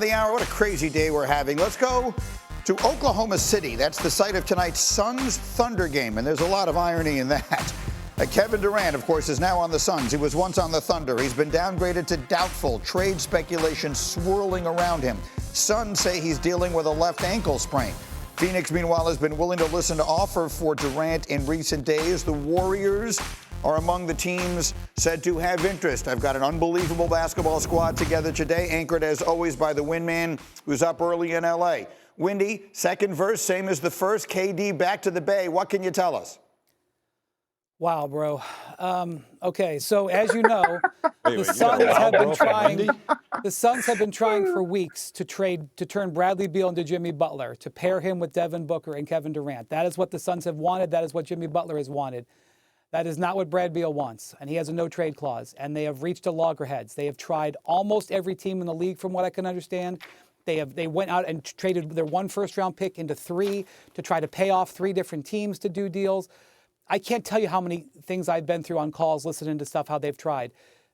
the hour. What a crazy day we're having. Let's go to Oklahoma City. That's the site of tonight's Suns-Thunder game, and there's a lot of irony in that. Kevin Durant, of course, is now on the Suns. He was once on the Thunder. He's been downgraded to doubtful. Trade speculation swirling around him. Suns say he's dealing with a left ankle sprain. Phoenix, meanwhile, has been willing to listen to offer for Durant in recent days. The Warriors are among the teams said to have interest. I've got an unbelievable basketball squad together today, anchored as always by the Windman, who's up early in L.A. Windy, second verse, same as the first. KD back to the Bay. What can you tell us? Wow, bro. Okay, so as you know, the Suns have been trying for weeks to turn Bradley Beal into Jimmy Butler, to pair him with Devin Booker and Kevin Durant. That is what the Suns have wanted. That is what Jimmy Butler has wanted. That is not what Brad Beal wants, and he has a no-trade clause, and they have reached a loggerheads. They have tried almost every team in the league, from what I can understand. They went out and traded their one first-round pick into 3 to try to pay off 3 different teams to do deals. I can't tell you how many things I've been through on calls listening to stuff, how they've tried.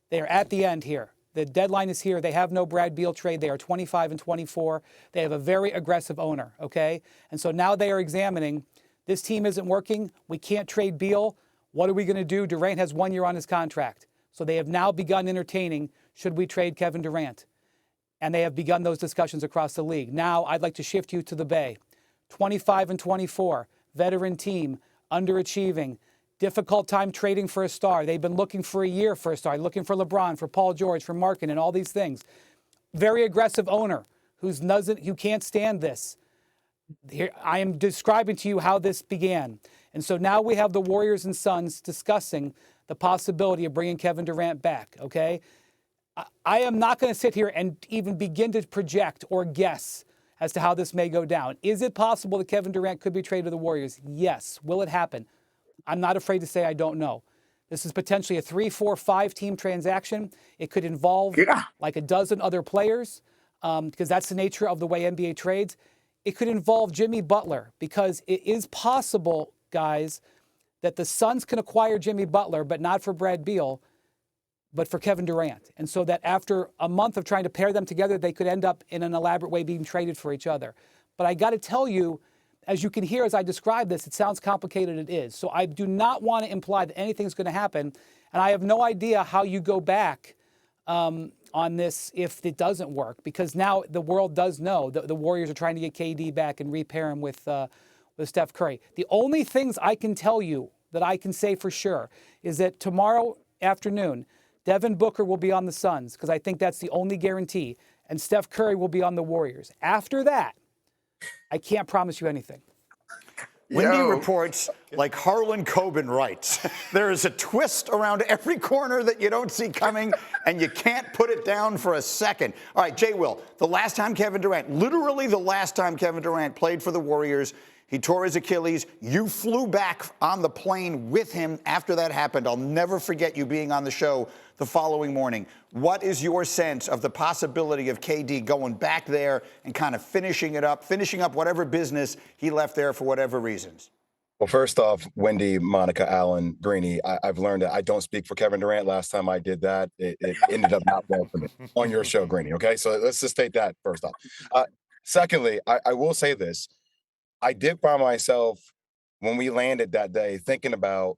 They are at the end here. The deadline is here. They have no Brad Beal trade. They are 25-24. They have a very aggressive owner, okay? And so now they are examining, this team isn't working. We can't trade Beal. What are we going to do? Durant has 1 year on his contract. So they have now begun entertaining, should we trade Kevin Durant? And they have begun those discussions across the league. Now I'd like to shift you to the Bay. 25-24, veteran team, underachieving, difficult time trading for a star. They've been looking for a year for a star, looking for LeBron, for Paul George, for Markin, and all these things. Very aggressive owner who can't stand this. Here, I am describing to you how this began. And so now we have the Warriors and Suns discussing the possibility of bringing Kevin Durant back, okay? I am not going to sit here and even begin to project or guess as to how this may go down. Is it possible that Kevin Durant could be traded to the Warriors? Yes. Will it happen? I'm not afraid to say I don't know. This is potentially a 3, 4, 5-team transaction. It could involve like a dozen other players because that's the nature of the way NBA trades. It could involve Jimmy Butler because it is possible, guys, that the Suns can acquire Jimmy Butler, but not for Brad Beal, but for Kevin Durant. And so that after a month of trying to pair them together, they could end up in an elaborate way being traded for each other. But I got to tell you, as you can hear as I describe this, it sounds complicated. It is. So I do not want to imply that anything's going to happen. And I have no idea how you go back on this if it doesn't work, because now the world does know that the Warriors are trying to get KD back and repair him with Steph Curry. The only things I can tell you that I can say for sure is that tomorrow afternoon, Devin Booker will be on the Suns, because I think that's the only guarantee, and Steph Curry will be on the Warriors. After that, I can't promise you anything. Windy reports like Harlan Coben writes. There is a twist around every corner that you don't see coming, and you can't put it down for a second. All right, Jay Will, the last time Kevin Durant, literally the last time Kevin Durant played for the Warriors, he tore his Achilles. You flew back on the plane with him after that happened. I'll never forget you being on the show the following morning. What is your sense of the possibility of KD going back there and kind of finishing up whatever business he left there for whatever reasons? Well, first off, Wendy, Monica, Alan, Greeny, I've learned that I don't speak for Kevin Durant. Last time I did that, it ended up not well for me on your show, Greeny, okay? So let's just state that first off. Secondly, I will say this. I did find myself, when we landed that day, thinking about,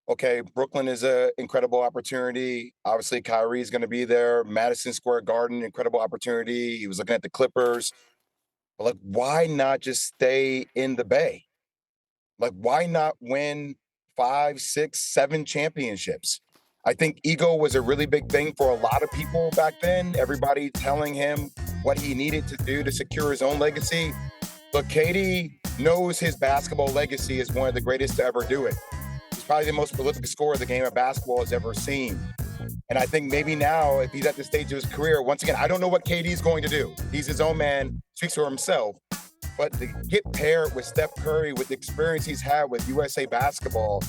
okay, Brooklyn is an incredible opportunity. Obviously, Kyrie's going to be there. Madison Square Garden, incredible opportunity. He was looking at the Clippers. But, like, why not just stay in the Bay? Like, why not win 5, 6, 7 championships? I think ego was a really big thing for a lot of people back then. Everybody telling him what he needed to do to secure his own legacy. Look, KD knows his basketball legacy is one of the greatest to ever do it. He's probably the most prolific scorer the game of basketball has ever seen. And I think maybe now, if he's at the stage of his career, once again, I don't know what KD's going to do. He's his own man, speaks for himself. But to get paired with Steph Curry, with the experience he's had with USA basketball,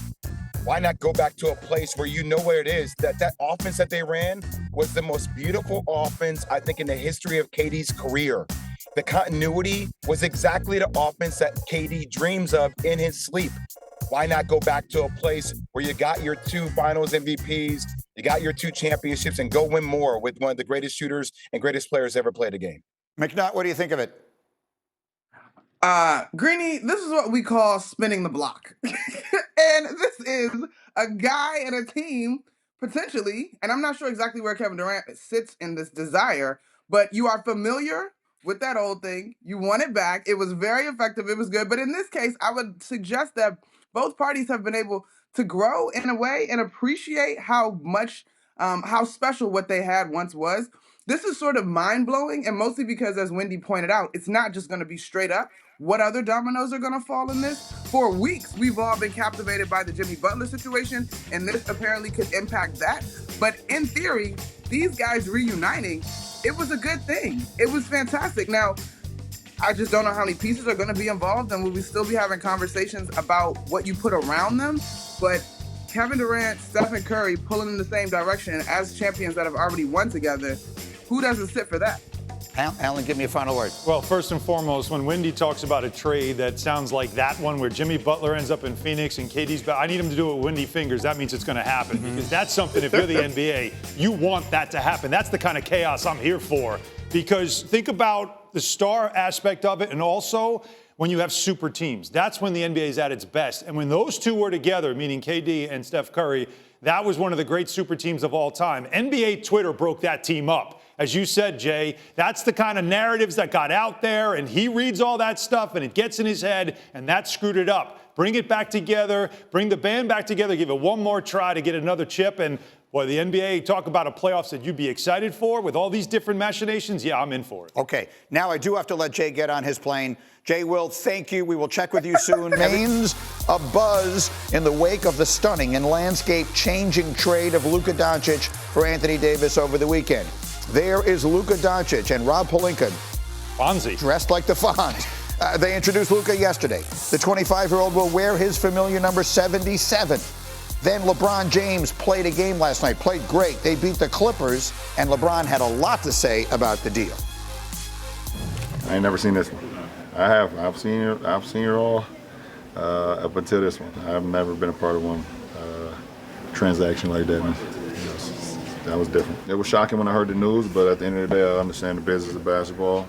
why not go back to a place where you know where it is? That offense that they ran was the most beautiful offense, I think, in the history of KD's career. The continuity was exactly the offense that KD dreams of in his sleep. Why not go back to a place where you got your 2 finals MVPs, you got your 2 championships, and go win more with one of the greatest shooters and greatest players ever played the game? McNutt, what do you think of it? Greeny, this is what we call spinning the block. And this is a guy and a team, potentially, and I'm not sure exactly where Kevin Durant sits in this desire, but you are familiar with that old thing. You want it back. It was very effective. It was good. But in this case, I would suggest that both parties have been able to grow in a way and appreciate how much, how special what they had once was. This is sort of mind-blowing, and mostly because, as Wendy pointed out, it's not just going to be straight up. What other dominoes are going to fall in this? For weeks, we've all been captivated by the Jimmy Butler situation, and this apparently could impact that. But in theory, these guys reuniting, it was a good thing. It was fantastic. Now, I just don't know how many pieces are going to be involved, and will we still be having conversations about what you put around them? But Kevin Durant, Stephen Curry pulling in the same direction as champions that have already won together, who doesn't sit for that? Alan, give me a final word. Well, first and foremost, when Wendy talks about a trade that sounds like that one where Jimmy Butler ends up in Phoenix and KD's back, I need him to do it with Wendy fingers. That means it's going to happen because that's something, if you're the NBA, you want that to happen. That's the kind of chaos I'm here for, because think about the star aspect of it, and also when you have super teams. That's when the NBA is at its best. And when those two were together, meaning KD and Steph Curry, that was one of the great super teams of all time. NBA Twitter broke that team up. As you said, Jay, that's the kind of narratives that got out there, and he reads all that stuff, and it gets in his head, and that screwed it up. Bring it back together, bring the band back together, give it one more try to get another chip, and boy, the NBA, talk about a playoffs that you'd be excited for with all these different machinations. Yeah, I'm in for it. Okay, now I do have to let Jay get on his plane. Jay, Will, thank you. We will check with you soon. Remains a buzz in the wake of the stunning and landscape-changing trade of Luka Doncic for Anthony Davis over the weekend. There is Luka Doncic and Rob Pelinka, Fonzie, dressed like the Fonz. They introduced Luka yesterday. The 25-year-old will wear his familiar number 77. Then LeBron James played a game last night, played great. They beat the Clippers, and LeBron had a lot to say about the deal. I ain't never seen this one. I have. I've seen it all up until this one. I've never been a part of one transaction like that. That was different. It was shocking when I heard the news, but at the end of the day, I understand the business of basketball.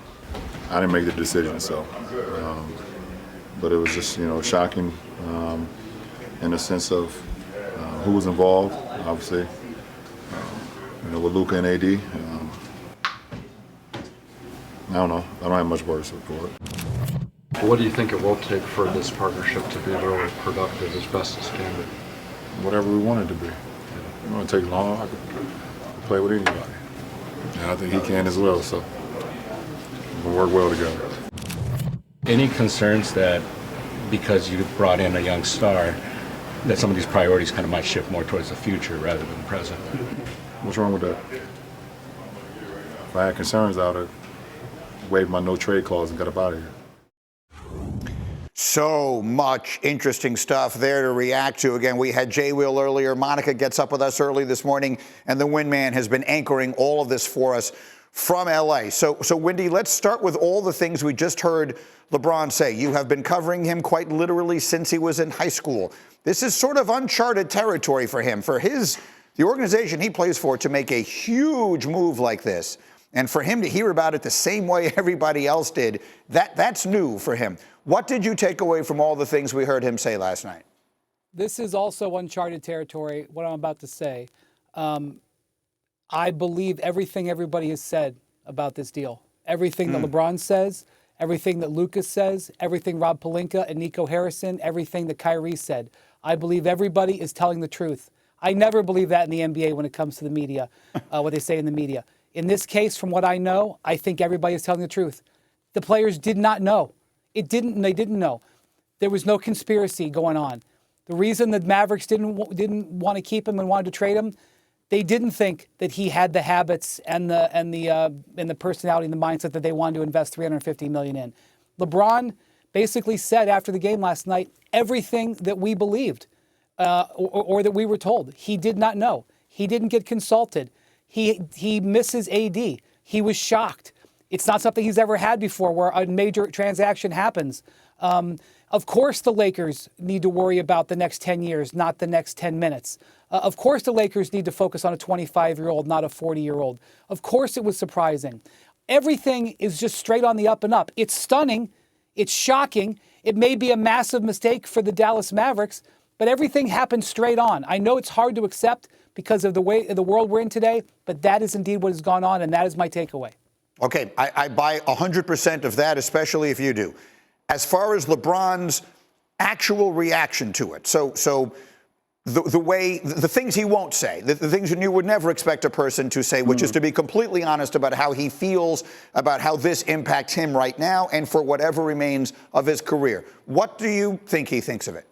I didn't make the decision, so. But it was just, shocking in the sense of who was involved, obviously. With Luka and AD. I don't know. I don't have much words for it. What do you think it will take for this partnership to be really productive as best as can be? Whatever we want it to be. It won't take long. I could play with anybody. And I think he can as well, so we'll work well together. Any concerns that because you brought in a young star, that some of these priorities kind of might shift more towards the future rather than the present? What's wrong with that? If I had concerns, I would have waived my no trade clause and got up out of here. So much interesting stuff there to react to. Again, we had Jay Will earlier. Monica gets up with us early this morning, and the Windman has been anchoring all of this for us from L.A. So Wendy, let's start with all the things we just heard LeBron say. You have been covering him quite literally since he was in high school. This is sort of uncharted territory for him, for the organization he plays for, to make a huge move like this. And for him to hear about it the same way everybody else did, that's new for him. What did you take away from all the things we heard him say last night? This is also uncharted territory, what I'm about to say. I believe everything everybody has said about this deal. Everything that LeBron says, everything that Lucas says, everything Rob Pelinka and Nico Harrison, everything that Kyrie said. I believe everybody is telling the truth. I never believe that in the NBA when it comes to the media, what they say in the media. In this case, from what I know, I think everybody is telling the truth. The players did not know. They didn't know. There was no conspiracy going on. The reason that Mavericks didn't want to keep him and wanted to trade him, they didn't think that he had the habits and the personality and the mindset that they wanted to invest $350 million in. LeBron basically said after the game last night everything that we believed or that we were told. He did not know. He didn't get consulted. He misses AD. He was shocked. It's not something he's ever had before where a major transaction happens. Of course the Lakers need to worry about the next 10 years, not the next 10 minutes. Of course the Lakers need to focus on a 25-year-old, not a 40-year-old. Of course it was surprising. everything is just straight on the up and up. It's stunning. It's shocking. It may be a massive mistake for the Dallas Mavericks, but everything happened straight on. I know it's hard to accept because of the world we're in today, but that is indeed what has gone on, and that is my takeaway. Okay, I buy 100% of that, especially if you do. As far as LeBron's actual reaction to it, so the things he won't say, the things that you would never expect a person to say, which is to be completely honest about how he feels about how this impacts him right now and for whatever remains of his career. What do you think he thinks of it?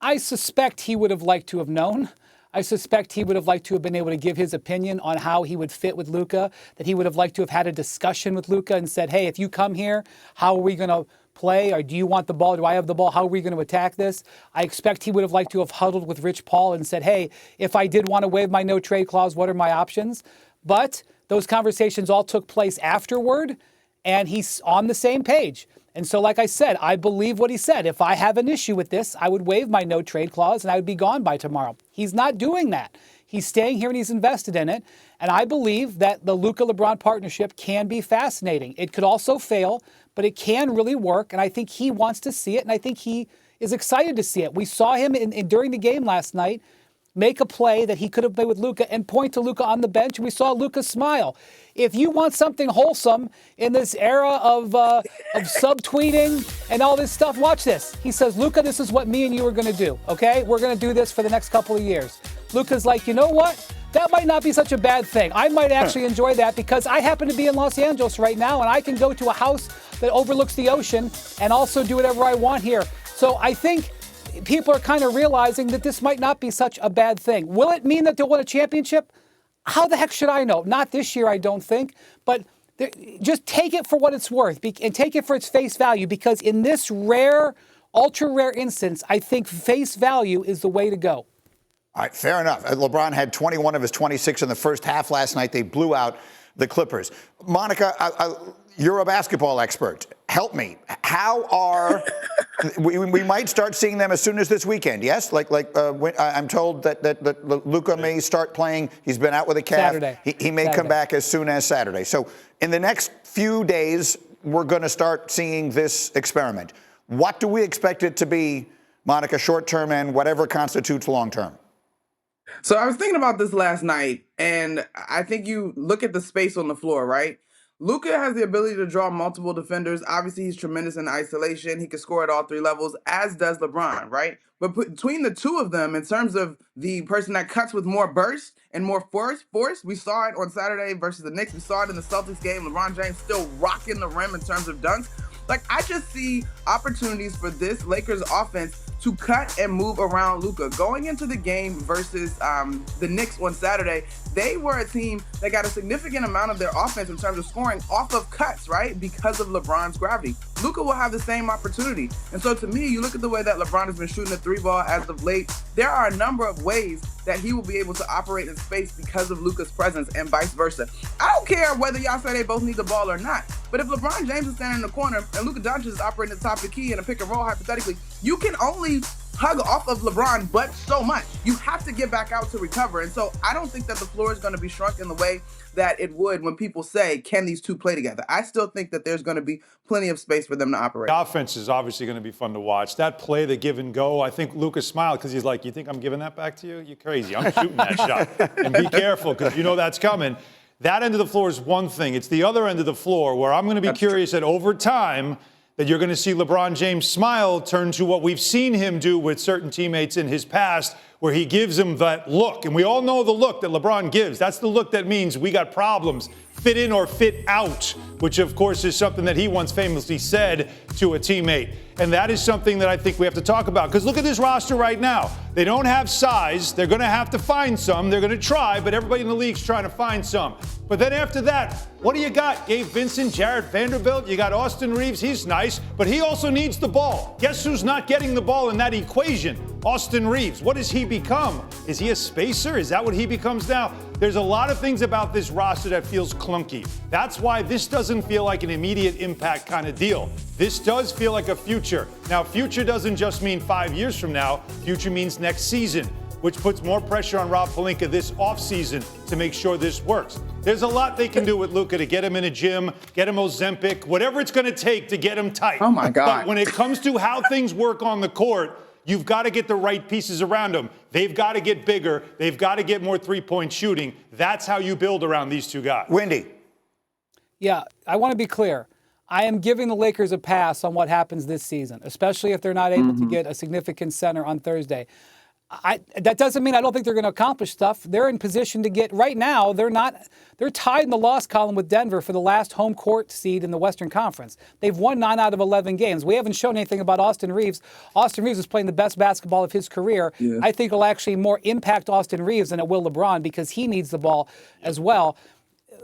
I suspect he would have liked to have known. I suspect he would have liked to have been able to give his opinion on how he would fit with Luka, that he would have liked to have had a discussion with Luka and said, hey, if you come here, how are we going to play? Or do you want the ball? Do I have the ball? How are we going to attack this? I expect he would have liked to have huddled with Rich Paul and said, hey, if I did want to waive my no trade clause, what are my options? But those conversations all took place afterward, and he's on the same page. And so, like I said, I believe what he said. If I have an issue with this, I would waive my no trade clause and I would be gone by tomorrow. He's not doing that. He's staying here and he's invested in it. And I believe that the Luka-LeBron partnership can be fascinating. It could also fail, but it can really work. And I think he wants to see it, and I think he is excited to see it. We saw him during the game last night make a play that he could have played with Luka and point to Luka on the bench, and we saw Luka smile. If you want something wholesome in this era of subtweeting and all this stuff, watch this. He says, Luka, this is what me and you are going to do, okay? We're going to do this for the next couple of years. Luka's like, you know what? That might not be such a bad thing. I might actually enjoy that because I happen to be in Los Angeles right now, and I can go to a house that overlooks the ocean and also do whatever I want here. So I think people are kind of realizing that this might not be such a bad thing. Will it mean that they'll win a championship? How the heck should I know? Not this year, I don't think. But just take it for what it's worth and take it for its face value, because in this rare, ultra-rare instance, I think face value is the way to go. All right, fair enough. LeBron had 21 of his 26 in the first half last night. They blew out the Clippers. Monica, you're a basketball expert. Help me. How are we might start seeing them as soon as this weekend? Yes, I'm told that Luka may start playing. He's been out with a calf. Saturday. He may come back as soon as Saturday. So in the next few days, we're going to start seeing this experiment. What do we expect it to be, Monica, short term and whatever constitutes long term? So I was thinking about this last night, and I think you look at the space on the floor, right? Luka has the ability to draw multiple defenders. Obviously, he's tremendous in isolation. He can score at all three levels, as does LeBron, right? But between the two of them, in terms of the person that cuts with more burst and more force, we saw it on Saturday versus the Knicks. We saw it in the Celtics game. LeBron James still rocking the rim in terms of dunks. Like, I just see opportunities for this Lakers offense to cut and move around Luka. Going into the game versus the Knicks on Saturday, they were a team that got a significant amount of their offense in terms of scoring off of cuts, right? Because of LeBron's gravity. Luka will have the same opportunity. And so to me, you look at the way that LeBron has been shooting the three ball as of late, there are a number of ways that he will be able to operate in space because of Luka's presence and vice versa. I don't care whether y'all say they both need the ball or not, but if LeBron James is standing in the corner and Luka Doncic is operating at the top of the key in a pick and roll, hypothetically, you can only hug off of LeBron, but so much. You have to get back out to recover. And so I don't think that the floor is going to be shrunk in the way that it would when people say, can these two play together? I still think that there's going to be plenty of space for them to operate. The offense is obviously going to be fun to watch. That play, the give and go, I think Luka smiled because he's like, you think I'm giving that back to you? You're crazy. I'm shooting that shot. And be careful because you know that's coming. That end of the floor is one thing. It's the other end of the floor where I'm going to be curious that over time that you're going to see LeBron James smile turn to what we've seen him do with certain teammates in his past, where he gives them that look. And we all know the look that LeBron gives. That's the look that means we got problems. Fit in or fit out, which, of course, is something that he once famously said to a teammate. And that is something that I think we have to talk about. Because look at this roster right now. They don't have size. They're going to have to find some. They're going to try, but everybody in the league's trying to find some. But then after that, what do you got? Gabe Vincent, Jarrett Vanderbilt. You got Austin Reeves. He's nice, but he also needs the ball. Guess who's not getting the ball in that equation? Austin Reeves. What does he become? Is he a spacer? Is that what he becomes now? There's a lot of things about this roster that feels clunky. That's why this doesn't feel like an immediate impact kind of deal. This does feel like a future. Now, future doesn't just mean 5 years from now. Future means next season. which puts more pressure on Rob Pelinka this offseason to make sure this works. There's a lot they can do with Luka to get him in a gym, get him Ozempic, whatever it's going to take to get him tight. Oh, my God. But when it comes to how things work on the court, you've got to get the right pieces around them. They've got to get bigger. They've got to get more three-point shooting. That's how you build around these two guys. Wendy. Yeah, I want to be clear. I am giving the Lakers a pass on what happens this season, especially if they're not able to get a significant center on Thursday. That doesn't mean I don't think they're going to accomplish stuff. They're in position to get, right now, they're tied in the loss column with Denver for the last home court seed in the Western Conference. They've won 9 out of 11 games. We haven't shown anything about Austin Reeves. Austin Reeves is playing the best basketball of his career. Yeah. I think it'll actually more impact Austin Reeves than it will LeBron because he needs the ball as well.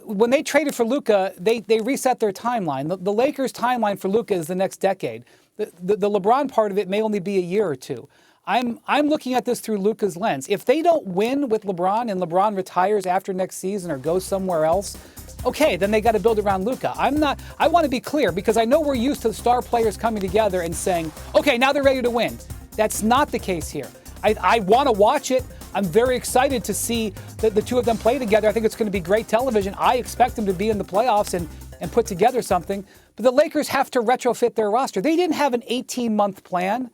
When they traded for Luka, they reset their timeline. The Lakers' timeline for Luka is the next decade. The LeBron part of it may only be a year or two. I'm looking at this through Luka's lens. If they don't win with LeBron and LeBron retires after next season or goes somewhere else, okay, then they got to build around Luka. I want to be clear because I know we're used to the star players coming together and saying, okay, now they're ready to win. That's not the case here. I want to watch it. I'm very excited to see the two of them play together. I think it's going to be great television. I expect them to be in the playoffs and put together something. But the Lakers have to retrofit their roster. They didn't have an 18-month plan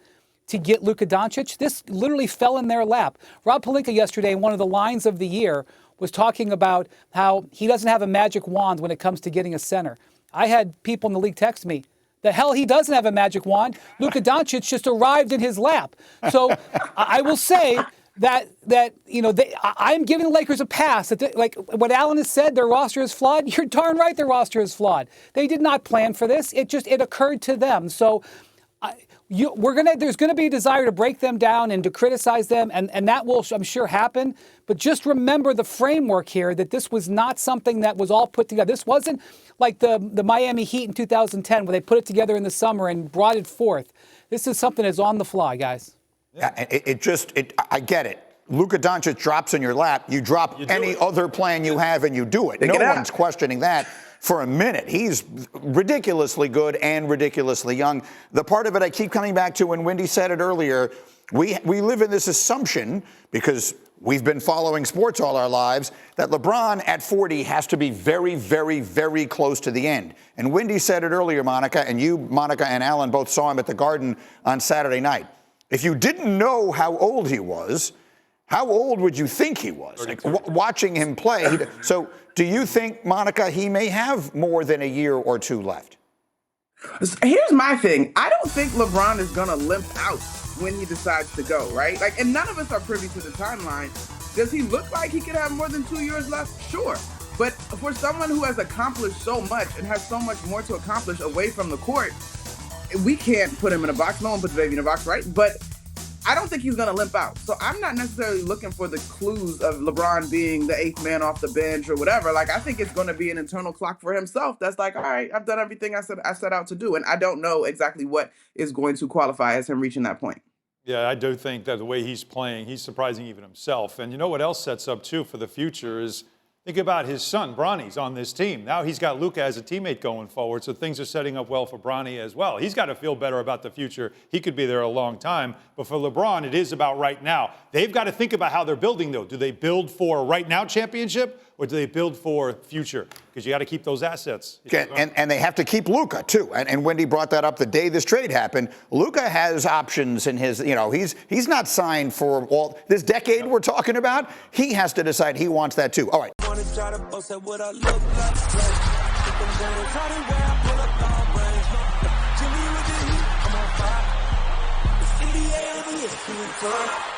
to get Luka Doncic. This literally fell in their lap. Rob Pelinka yesterday, in one of the lines of the year, was talking about how he doesn't have a magic wand when it comes to getting a center. I had people in the league text me, the hell he doesn't have a magic wand. Luka Doncic just arrived in his lap. So I will say that I'm giving the Lakers a pass. Like what Alan has said, their roster is flawed. You're darn right their roster is flawed. They did not plan for this. It occurred to them. So there's going to be a desire to break them down and to criticize them, and that will, I'm sure, happen. But just remember the framework here, that this was not something that was all put together. This wasn't like the Miami Heat in 2010 where they put it together in the summer and brought it forth. This is something that's on the fly, guys. Yeah, I get it. Luka Doncic drops in your lap. You drop any other plan you have and you do it. No one's questioning that for a minute. He's ridiculously good and ridiculously young. The part of it I keep coming back to when Wendy said it earlier, we live in this assumption, because we've been following sports all our lives, that LeBron at 40 has to be very, very, very close to the end. And Wendy said it earlier, Monica, and you, Monica, and Alan both saw him at the Garden on Saturday night. If you didn't know how old he was, how old would you think he was? Like, watching him play. So do you think, Monica, he may have more than a year or two left? Here's my thing. I don't think LeBron is going to limp out when he decides to go, right? Like, and none of us are privy to the timeline. Does he look like he could have more than 2 years left? Sure. But for someone who has accomplished so much and has so much more to accomplish away from the court, we can't put him in a box. No one puts a baby in a box, right? But I don't think he's going to limp out. So I'm not necessarily looking for the clues of LeBron being the 8th man off the bench or whatever. Like, I think it's going to be an internal clock for himself. That's like, all right, I've done everything I set out to do. And I don't know exactly what is going to qualify as him reaching that point. Yeah, I do think that the way he's playing, he's surprising even himself. And you know what else sets up, too, for the future is think about his son, Bronny's on this team. Now he's got Luka as a teammate going forward, so things are setting up well for Bronny as well. He's got to feel better about the future. He could be there a long time. But for LeBron, it is about right now. They've got to think about how they're building, though. Do they build for a right now championship, or do they build for future? Because you got to keep those assets. And they have to keep Luka, too. And Wendy brought that up the day this trade happened. Luka has options in his, he's not signed for all this decade we're talking about. He has to decide he wants that, too. All right. Try to boast at what I look like. Keep them going, try to wear, I pull up long range. Jimmy with the heat, I'm on fire. It's NBA over here,